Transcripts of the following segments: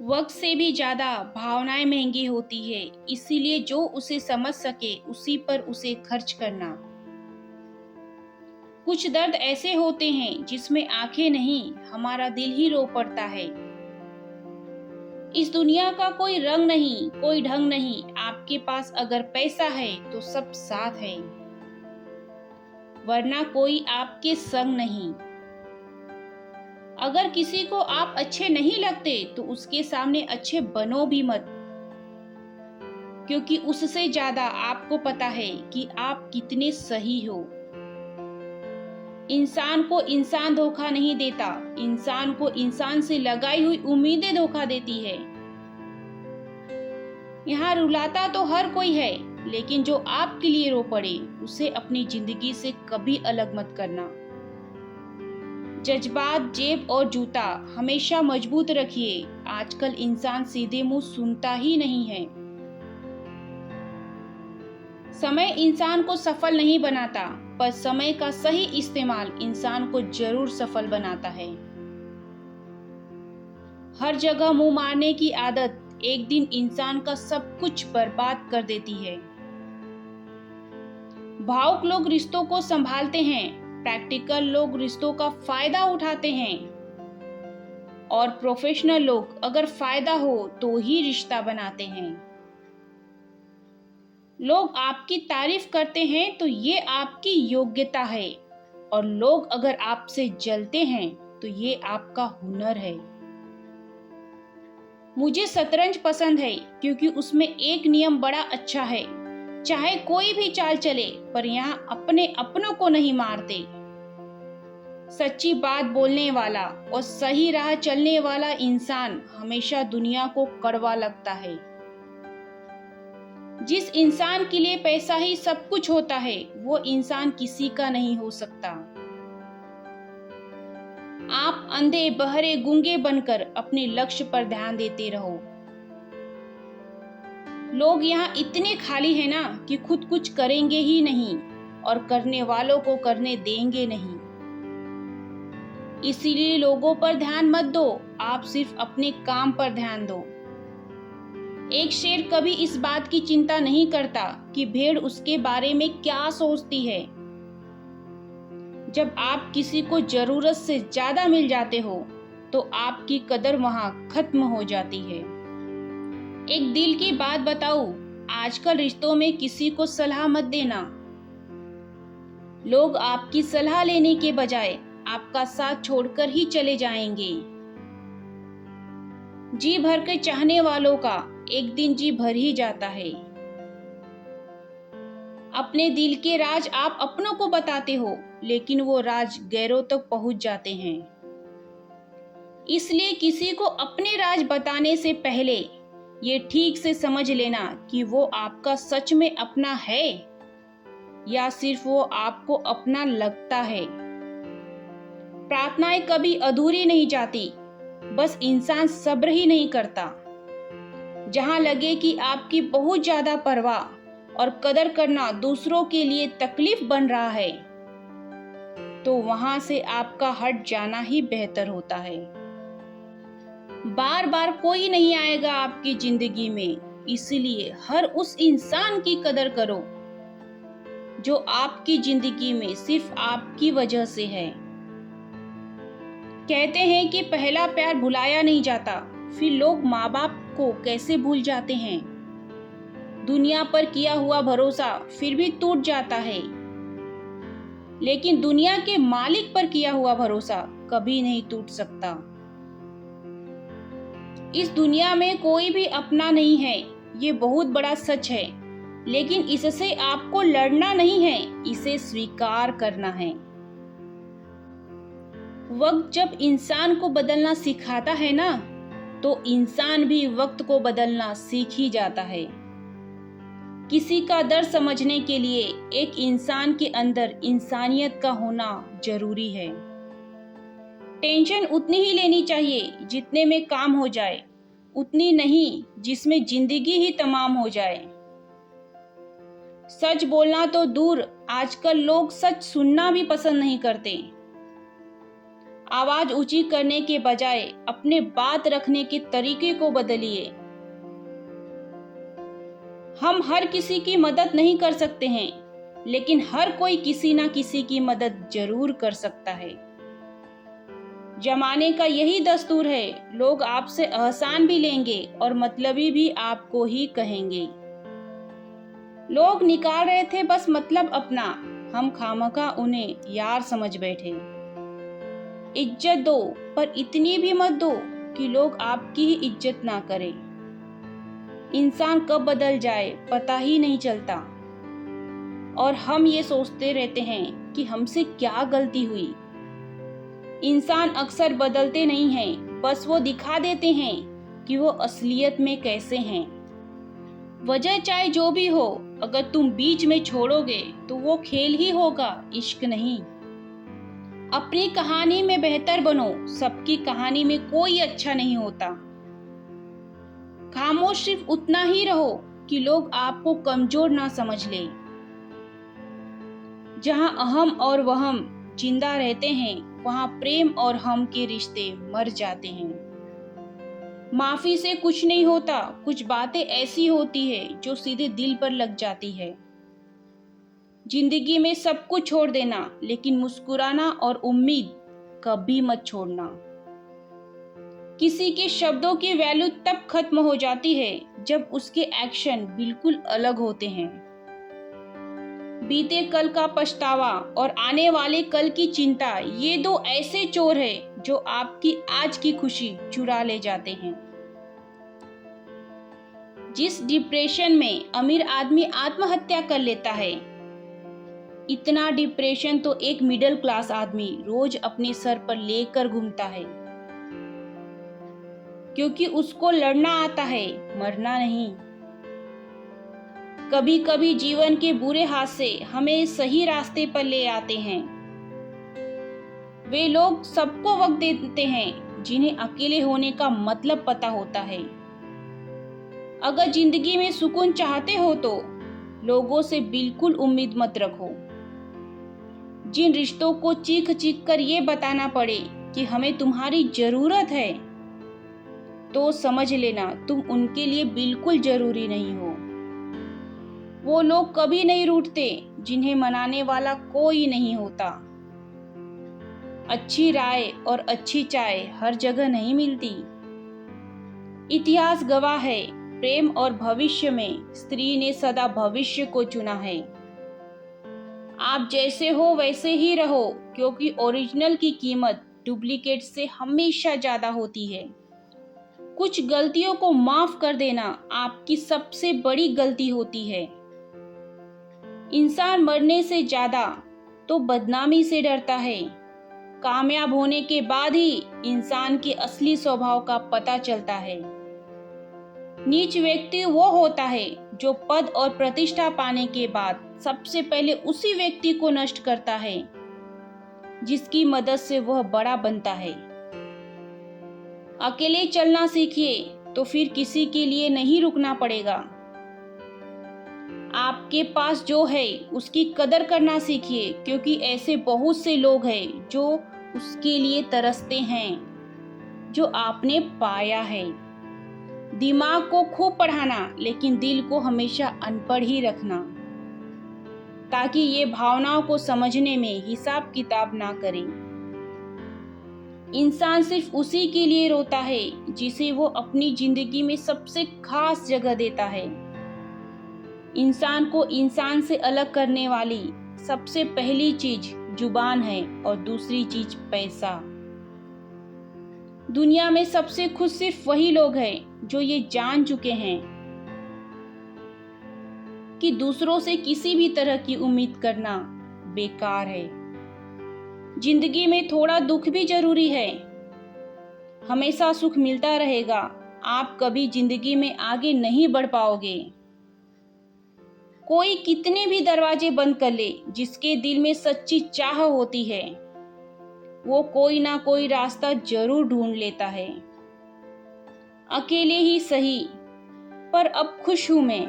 वक्त से भी ज्यादा भावनाएं महंगी होती है। इसीलिए जो उसे समझ सके उसी पर उसे खर्च करना। कुछ दर्द ऐसे होते हैं जिसमें आंखें नहीं, हमारा दिल ही रो पड़ता है। इस दुनिया का कोई रंग नहीं, कोई ढंग नहीं। आपके पास अगर पैसा है तो सब साथ है, वरना कोई आपके संग नहीं। अगर किसी को आप अच्छे नहीं लगते तो उसके सामने अच्छे बनो भी मत, क्योंकि उससे ज्यादा आपको पता है कि आप कितने सही हो। इंसान को इंसान धोखा नहीं देता, इंसान को इंसान से लगाई हुई उम्मीदें धोखा देती है। यहाँ रुलाता तो हर कोई है, लेकिन जो आपके लिए रो पड़े उसे अपनी जिंदगी से कभी अलग मत करना। जज्बात, जेब और जूता हमेशा मजबूत रखिए। आजकल इंसान सीधे मुंह सुनता ही नहीं है। समय इंसान को सफल नहीं बनाता, पर समय का सही इस्तेमाल इंसान को जरूर सफल बनाता है। हर जगह मुंह मारने की आदत एक दिन इंसान का सब कुछ बर्बाद कर देती है। भावुक लोग रिश्तों को संभालते हैं, प्रैक्टिकल लोग रिश्तों का फायदा उठाते हैं, और प्रोफेशनल लोग अगर फायदा हो तो ही रिश्ता बनाते हैं। लोग आपकी तारीफ करते हैं तो ये आपकी योग्यता है, और लोग अगर आपसे जलते हैं तो ये आपका हुनर है। मुझे शतरंज पसंद है क्योंकि उसमें एक नियम बड़ा अच्छा है, चाहे कोई भी चाल चले, पर यहाँ अपने अपनों को नहीं मारते। सच्ची बात बोलने वाला और सही राह चलने वाला इंसान हमेशा दुनिया को कड़वा लगता है। जिस इंसान के लिए पैसा ही सब कुछ होता है, वो इंसान किसी का नहीं हो सकता। आप अंधे, बहरे, गूंगे बनकर अपने लक्ष्य पर ध्यान देते रहो। लोग यहाँ इतने खाली हैं ना कि खुद कुछ करेंगे ही नहीं और करने वालों को करने देंगे नहीं। इसीलिए लोगों पर ध्यान मत दो, आप सिर्फ अपने काम पर ध्यान दो। एक शेर कभी इस बात की चिंता नहीं करता कि भेड़ उसके बारे में क्या सोचती है। जब आप किसी को जरूरत से ज्यादा मिल जाते हो तो आपकी कदर वहां खत्म हो जाती है। एक दिल की बात बताऊं, आजकल रिश्तों में किसी को सलाह मत देना। लोग आपकी सलाह लेने के बजाय आपका साथ छोड़कर ही चले जाएंगे। जी भर के चाहने वालों का एक दिन जी भर ही जाता है। अपने दिल के राज आप अपनों को बताते हो, लेकिन वो राज गैरों तक पहुंच जाते हैं। इसलिए किसी को अपने राज बताने से पहले ये ठीक से समझ लेना कि वो आपका सच में अपना है या सिर्फ वो आपको अपना लगता है। प्रार्थनाएं कभी अधूरी नहीं जाती, बस इंसान सब्र ही नहीं करता। जहां लगे कि आपकी बहुत ज्यादा परवाह और कदर करना दूसरों के लिए तकलीफ बन रहा है, तो वहां से आपका हट जाना ही बेहतर होता है। बार बार कोई नहीं आएगा आपकी जिंदगी में, इसलिए हर उस इंसान की कदर करो जो आपकी जिंदगी में सिर्फ आपकी वजह से है। कहते हैं कि पहला प्यार भुलाया नहीं जाता, फिर लोग माँ बाप को कैसे भूल जाते हैं। दुनिया पर किया हुआ भरोसा फिर भी टूट जाता है, लेकिन दुनिया के मालिक पर किया हुआ भरोसा कभी नहीं टूट सकता। इस दुनिया में कोई भी अपना नहीं है, ये बहुत बड़ा सच है, लेकिन इससे आपको लड़ना नहीं है, इसे स्वीकार करना है। वक्त जब इंसान को बदलना सिखाता है ना, तो इंसान भी वक्त को बदलना सीख ही जाता है। किसी का दर्द समझने के लिए एक इंसान के अंदर इंसानियत का होना जरूरी है। टेंशन उतनी ही लेनी चाहिए जितने में काम हो जाए, उतनी नहीं जिसमें जिंदगी ही तमाम हो जाए। सच बोलना तो दूर, आजकल लोग सच सुनना भी पसंद नहीं करते। आवाज ऊंची करने के बजाय अपने बात रखने के तरीके को बदलिए। हम हर किसी की मदद नहीं कर सकते हैं, लेकिन हर कोई किसी ना किसी की मदद जरूर कर सकता है। जमाने का यही दस्तूर है, लोग आपसे एहसान भी लेंगे और मतलबी भी आपको ही कहेंगे। लोग निकाल रहे थे बस मतलब अपना, हम खामखा उन्हें यार समझ बैठे। इज्जत दो, पर इतनी भी मत दो कि लोग आपकी ही इज्जत ना करें। इंसान कब बदल जाए पता ही नहीं चलता, और हम ये सोचते रहते हैं कि हमसे क्या गलती हुई। इंसान अक्सर बदलते नहीं हैं, बस वो दिखा देते हैं कि वो असलियत में कैसे हैं। वजह चाहे जो भी हो, अगर तुम बीच में छोड़ोगे तो वो खेल ही होगा, इश्क नहीं। अपनी कहानी में बेहतर बनो, सबकी कहानी में कोई अच्छा नहीं होता। खामोश सिर्फ उतना ही रहो कि लोग आपको कमजोर ना समझ ले। जहां अहम और वहम जिंदा रहते हैं, वहां प्रेम और हम के रिश्ते मर जाते हैं। माफी से कुछ नहीं होता, कुछ बातें ऐसी होती है जो सीधे दिल पर लग जाती है। जिंदगी में सब कुछ छोड़ देना, लेकिन मुस्कुराना और उम्मीद कभी मत छोड़ना। किसी के शब्दों की वैल्यू तब खत्म हो जाती है जब उसके एक्शन बिल्कुल अलग होते हैं। बीते कल का पछतावा और आने वाले कल की चिंता, ये दो ऐसे चोर हैं जो आपकी आज की खुशी चुरा ले जाते हैं। जिस डिप्रेशन में अमीर आदमी आत्महत्या कर लेता है, इतना डिप्रेशन तो एक मिडिल क्लास आदमी रोज अपने सर पर लेकर घूमता है, क्योंकि उसको लड़ना आता है, मरना नहीं। कभी कभी जीवन के बुरे हादसे हमें सही रास्ते पर ले आते हैं। वे लोग सबको वक्त देते हैं जिन्हें अकेले होने का मतलब पता होता है। अगर जिंदगी में सुकून चाहते हो तो लोगों से बिल्कुल उम्मीद मत रखो। जिन रिश्तों को चीख चीख कर ये बताना पड़े कि हमें तुम्हारी जरूरत है, तो समझ लेना तुम उनके लिए बिल्कुल जरूरी नहीं हो। वो लोग कभी नहीं रूठते जिन्हें मनाने वाला कोई नहीं होता। अच्छी राय और अच्छी चाय हर जगह नहीं मिलती। इतिहास गवाह है, प्रेम और भविष्य में स्त्री ने सदा भविष्य को चुना है। आप जैसे हो वैसे ही रहो, क्योंकि ओरिजिनल की कीमत डुप्लीकेट से हमेशा ज्यादा होती है। कुछ गलतियों को माफ कर देना आपकी सबसे बड़ी गलती होती है। इंसान मरने से ज्यादा तो बदनामी से डरता है। कामयाब होने के बाद ही इंसान के असली स्वभाव का पता चलता है। नीच व्यक्ति वो होता है जो पद और प्रतिष्ठा पाने के बाद सबसे पहले उसी व्यक्ति को नष्ट करता है जिसकी मदद से वह बड़ा बनता है। अकेले चलना सीखिए तो फिर किसी के लिए नहीं रुकना पड़ेगा। आपके पास जो है उसकी कदर करना सीखिए, क्योंकि ऐसे बहुत से लोग हैं जो उसके लिए तरसते हैं जो आपने पाया है। दिमाग को खूब पढ़ाना, लेकिन दिल को हमेशा अनपढ़ ही रखना, ताकि ये भावनाओं को समझने में हिसाब किताब ना करें। इंसान सिर्फ उसी के लिए रोता है जिसे वो अपनी जिंदगी में सबसे खास जगह देता है। इंसान को इंसान से अलग करने वाली सबसे पहली चीज जुबान है और दूसरी चीज पैसा। दुनिया में सबसे खुश सिर्फ वही लोग हैं जो ये जान चुके हैं कि दूसरों से किसी भी तरह की उम्मीद करना बेकार है। जिंदगी में थोड़ा दुख भी जरूरी है। हमेशा सुख मिलता रहेगा, आप कभी जिंदगी में आगे नहीं बढ़ पाओगे। कोई कितने भी दरवाजे बंद कर ले, जिसके दिल में सच्ची चाह होती है वो कोई ना कोई रास्ता जरूर ढूंढ लेता है। अकेले ही सही, पर अब खुश हूं मैं।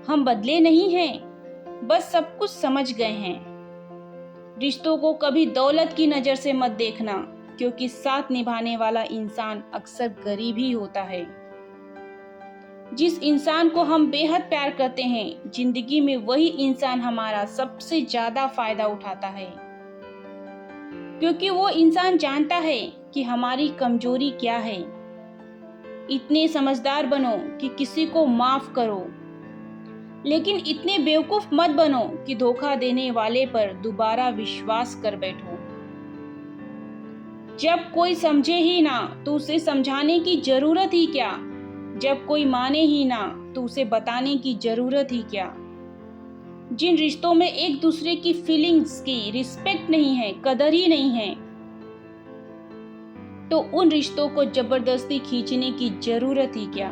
हम बदले नहीं हैं, बस सब कुछ समझ गए हैं। रिश्तों को कभी दौलत की नजर से मत देखना, क्योंकि साथ निभाने वाला इंसान अक्सर गरीब ही होता है। जिस इंसान को हम बेहद प्यार करते हैं, जिंदगी में वही इंसान हमारा सबसे ज्यादा फायदा उठाता है, क्योंकि वो इंसान जानता है कि हमारी कमजोरी क्या है। इतने समझदार बनो कि किसी को माफ करो, लेकिन इतने बेवकूफ मत बनो कि धोखा देने वाले पर दोबारा विश्वास कर बैठो। जब कोई समझे ही ना तो उसे समझाने की जरूरत ही क्या। जब कोई माने ही ना तो उसे बताने की जरूरत ही क्या। जिन रिश्तों में एक दूसरे की फीलिंग्स की रिस्पेक्ट नहीं है, कदर ही नहीं है, तो उन रिश्तों को जबरदस्ती खींचने की जरूरत ही क्या।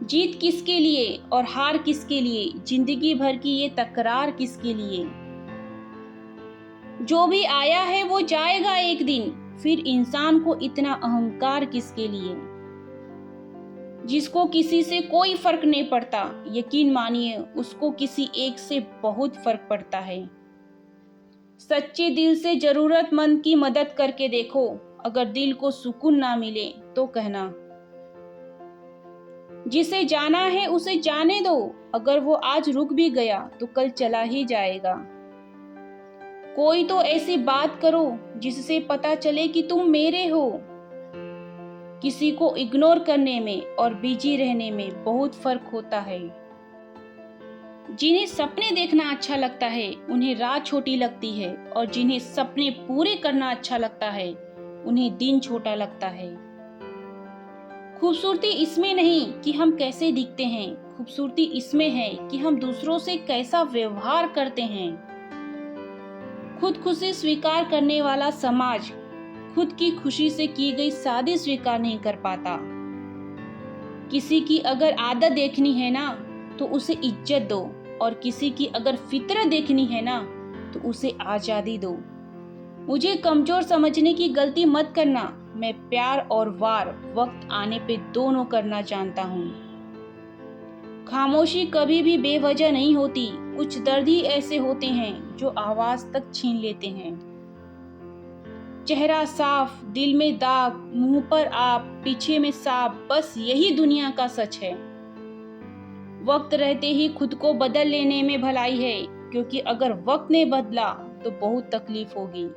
जीत किसके लिए और हार किसके लिए, जिंदगी भर की ये तकरार किसके लिए। जो भी आया है वो जाएगा एक दिन, फिर इंसान को इतना अहंकार किसके लिए। जिसको किसी से कोई फर्क नहीं पड़ता, यकीन मानिए उसको किसी एक से बहुत फर्क पड़ता है। सच्चे दिल से जरूरतमंद की मदद करके देखो, अगर दिल को सुकून ना मिले तो कहना। जिसे जाना है उसे जाने दो, अगर वो आज रुक भी गया तो कल चला ही जाएगा। कोई तो ऐसी बात करो जिससे पता चले कि तुम मेरे हो। किसी को इग्नोर करने में और बिजी रहने में बहुत फर्क होता है। जिन्हें सपने देखना अच्छा लगता है उन्हें रात छोटी लगती है, और जिन्हें सपने पूरे करना अच्छा लगता है उन्हें दिन छोटा लगता है। खूबसूरती इसमें नहीं कि हम कैसे दिखते हैं, खूबसूरती इसमें है कि हम दूसरों से कैसा व्यवहार करते हैं। खुद खुशी स्वीकार करने वाला समाज खुद की खुशी से की गई शादी स्वीकार नहीं कर पाता। किसी की अगर आदत देखनी है ना तो उसे इज्जत दो, और किसी की अगर फितरत देखनी है ना तो उसे आजादी दो। मुझे कमजोर समझने की गलती मत करना। मैं प्यार और वार वक्त आने पे दोनों करना जानता हूँ। खामोशी कभी भी बेवजह नहीं होती। कुछ दर्द ही ऐसे होते हैं जो आवाज तक छीन लेते हैं। चेहरा साफ, दिल में दाग, मुंह पर आप, पीछे में सांप, बस यही दुनिया का सच है। वक्त रहते ही खुद को बदल लेने में भलाई है, क्योंकि अगर वक्त ने बदला तो बहुत तकलीफ होगी।